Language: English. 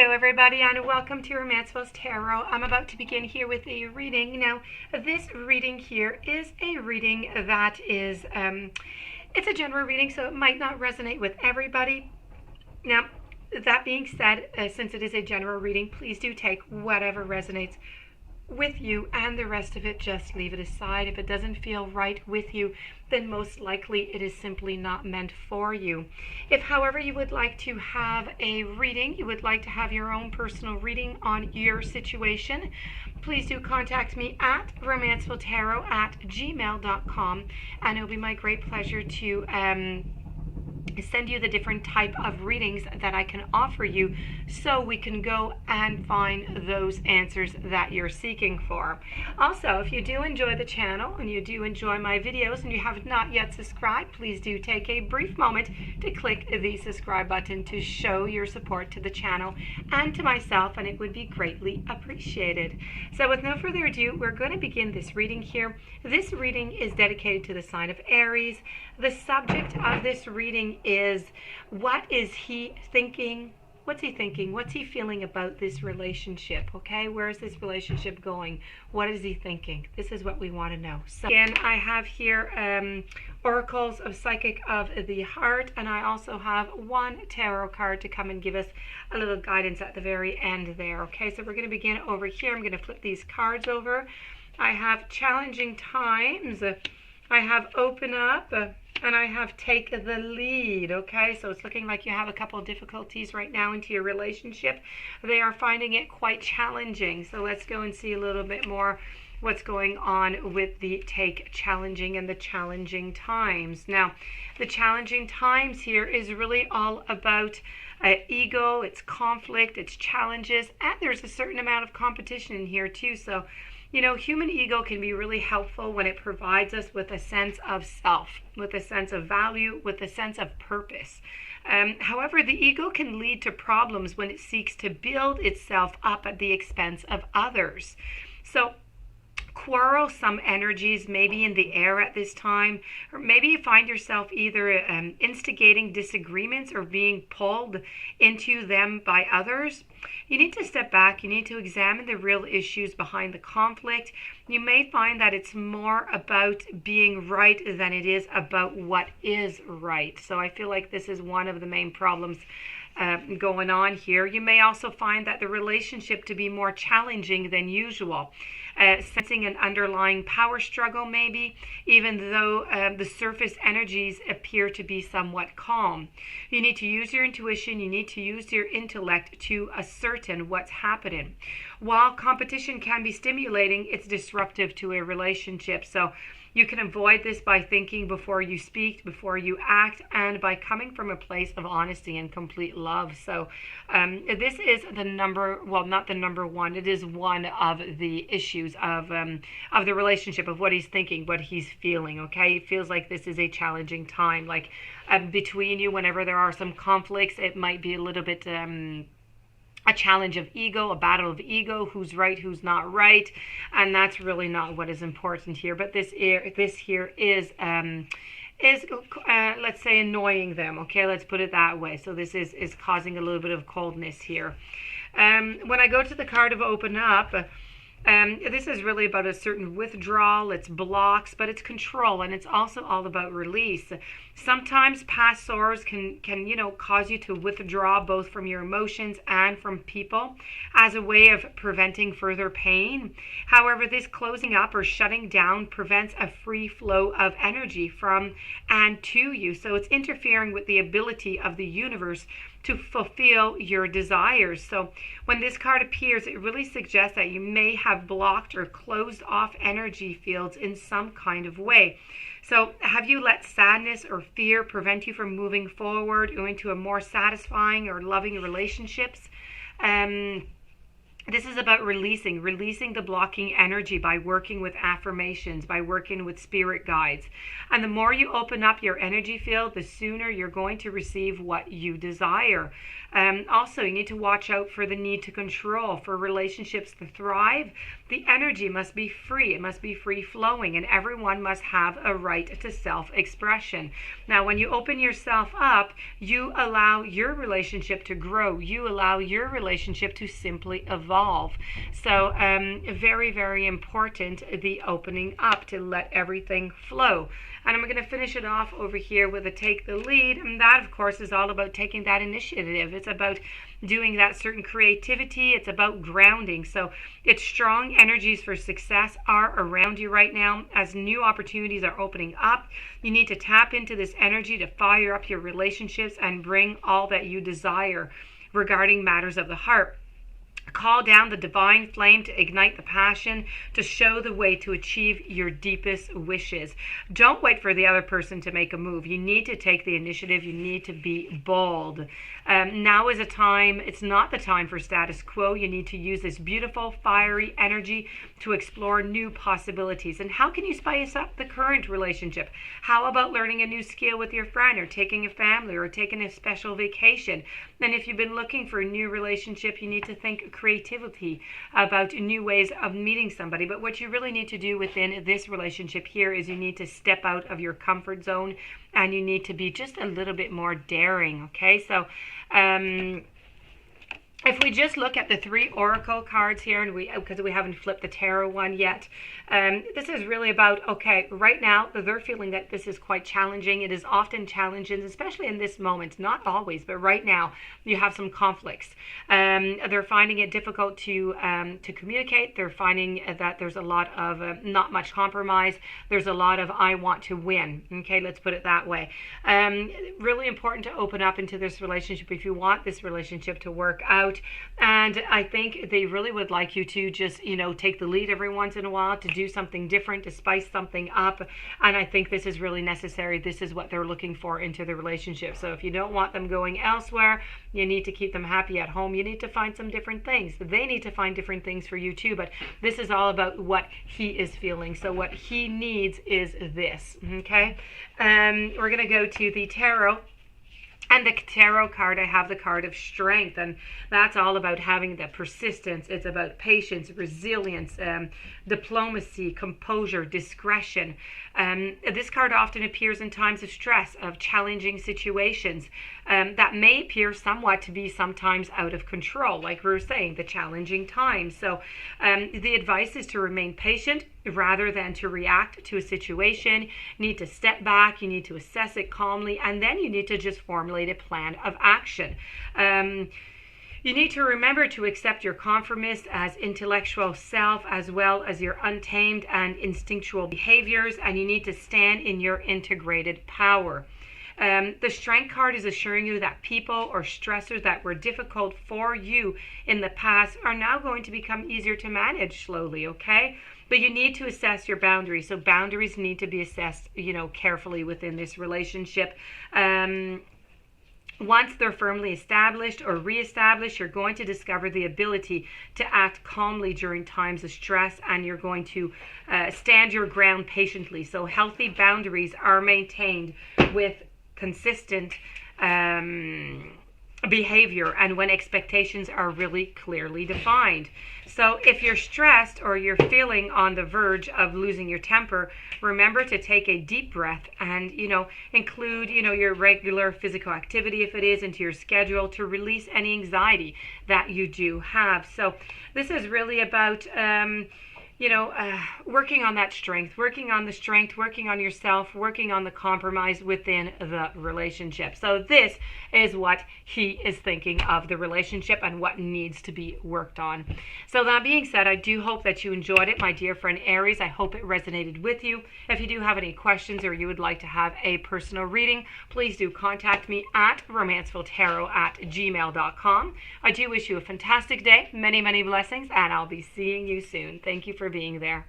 Hello everybody and welcome to Romanceville's Tarot. I'm about to begin here with a reading. Now, this reading here is a reading that is, it's a general reading, so it might not resonate with everybody. Now, that being said, since it is a general reading, please do take whatever resonates with you, and the rest of it just leave it aside. If it doesn't feel right with you, then most likely it is simply not meant for you. If however you would like to have a reading, you would like to have your own personal reading on your situation, please do contact me at romancevilletaro@gmail.com, and it'll be my great pleasure to send you the different type of readings that I can offer you, so we can go and find those answers that you're seeking for. Also, if you do enjoy the channel and you do enjoy my videos and you have not yet subscribed, please do take a brief moment to click the subscribe button to show your support to the channel and to myself, and it would be greatly appreciated. So with no further ado, we're going to begin this reading here. This reading is dedicated to the sign of Aries. The subject of this reading is, what is he thinking? What's he thinking? What's he feeling about this relationship? Okay, where is this relationship going? What is he thinking? This is what we want to know. So again, I have here oracles of psychic of the heart, and I also have one tarot card to come and give us a little guidance at the very end there. Okay, so we're going to begin over here. I'm going to flip these cards over. I have challenging times, I have open up, and I have take the lead. Okay, so it's looking like you have a couple of difficulties right now into your relationship. They are finding it quite challenging. So let's go and see a little bit more what's going on with the take challenging and the challenging times. Now, the challenging times here is really all about ego, it's conflict, it's challenges, and there's a certain amount of competition in here too. So, you know, human ego can be really helpful when it provides us with a sense of self, with a sense of value, with a sense of purpose. However, the ego can lead to problems when it seeks to build itself up at the expense of others. So, quarrelsome energies may be in the air at this time, or maybe you find yourself either instigating disagreements or being pulled into them by others. You need to step back. You need to examine the real issues behind the conflict. You may find that it's more about being right than it is about what is right. So I feel like this is one of the main problems going on here. You may also find that the relationship to be more challenging than usual, sensing an underlying power struggle maybe, even though the surface energies appear to be somewhat calm. You need to use your intuition, you need to use your intellect to ascertain what's happening. While competition can be stimulating, it's disruptive to a relationship. So you can avoid this by thinking before you speak, before you act, and by coming from a place of honesty and complete love. So this is the number, well, not the number one, it is one of the issues of the relationship, of what he's thinking, what he's feeling, okay? It feels like this is a challenging time. Like between you, whenever there are some conflicts, it might be a little bit a challenge of ego, a battle of ego, who's right, who's not right, and that's really not what is important here. But this here is let's say annoying them. Okay, let's put it that way. So this is causing a little bit of coldness here. When I go to the card of open up, this is really about a certain withdrawal. It's blocks, but it's control, and it's also all about release. Sometimes past sorrows can you know, cause you to withdraw both from your emotions and from people as a way of preventing further pain. However, this closing up or shutting down prevents a free flow of energy from and to you. So it's interfering with the ability of the universe to fulfill your desires. So when this card appears, it really suggests that you may have blocked or closed off energy fields in some kind of way. So have you let sadness or fear prevent you from moving forward or into a more satisfying or loving relationships? This is about releasing the blocking energy by working with affirmations, by working with spirit guides. And the more you open up your energy field, the sooner you're going to receive what you desire. Also, you need to watch out for the need to control. For relationships to thrive, the energy must be free. It must be free flowing, and everyone must have a right to self-expression. Now, when you open yourself up, you allow your relationship to grow. You allow your relationship to simply evolve. So, very, very important, the opening up to let everything flow. And I'm going to finish it off over here with a take the lead. And that, of course, is all about taking that initiative. It's about doing that certain creativity. It's about grounding. So it's strong energies for success are around you right now as new opportunities are opening up. You need to tap into this energy to fire up your relationships and bring all that you desire regarding matters of the heart. Call down the divine flame to ignite the passion, to show the way to achieve your deepest wishes. Don't wait for the other person to make a move. You need to take the initiative. You need to be bold. Now is a time, it's not the time for status quo. You need to use this beautiful, fiery energy to explore new possibilities. And how can you spice up the current relationship? How about learning a new skill with your friend, or taking a family, or taking a special vacation? And if you've been looking for a new relationship, you need to think creativity about new ways of meeting somebody. But what you really need to do within this relationship here is you need to step out of your comfort zone, and you need to be just a little bit more daring. Okay, so if we just look at the 3 oracle cards here, and because we haven't flipped the tarot one yet, this is really about, okay, right now they're feeling that this is quite challenging. It is often challenging, especially in this moment, not always, but right now you have some conflicts. They're finding it difficult to communicate. They're finding that there's a lot of not much compromise. There's a lot of I want to win. Okay, let's put it that way. Really important to open up into this relationship if you want this relationship to work out. And I think they really would like you to just, take the lead every once in a while, to do something different, to spice something up. And I think this is really necessary. This is what they're looking for into the relationship. So if you don't want them going elsewhere, you need to keep them happy at home. You need to find some different things. They need to find different things for you too. But this is all about what he is feeling. So what he needs is this. Okay. We're going to go to the tarot. And the tarot card, I have the card of strength, and that's all about having the persistence. It's about patience, resilience, diplomacy, composure, discretion. This card often appears in times of stress, of challenging situations that may appear somewhat to be sometimes out of control, like we were saying, the challenging times. So the advice is to remain patient rather than to react to a situation. You need to step back, you need to assess it calmly, and then you need to just formulate a plan of action. You need to remember to accept your conformist as intellectual self, as well as your untamed and instinctual behaviors, and you need to stand in your integrated power. The strength card is assuring you that people or stressors that were difficult for you in the past are now going to become easier to manage slowly, okay? But you need to assess your boundaries. So boundaries need to be assessed, carefully within this relationship. Once they're firmly established or reestablished, you're going to discover the ability to act calmly during times of stress, and you're going to stand your ground patiently. So healthy boundaries are maintained with consistent behavior and when expectations are really clearly defined. So if you're stressed or you're feeling on the verge of losing your temper, remember to take a deep breath and, include, your regular physical activity, if it is, into your schedule to release any anxiety that you do have. So this is really about, working on that strength, working on the strength, working on yourself, working on the compromise within the relationship. So this is what he is thinking of the relationship and what needs to be worked on. So that being said, I do hope that you enjoyed it, my dear friend Aries. I hope it resonated with you. If you do have any questions or you would like to have a personal reading, please do contact me at romancefultarot@gmail.com. I do wish you a fantastic day, many, many blessings, and I'll be seeing you soon. Thank you for being there.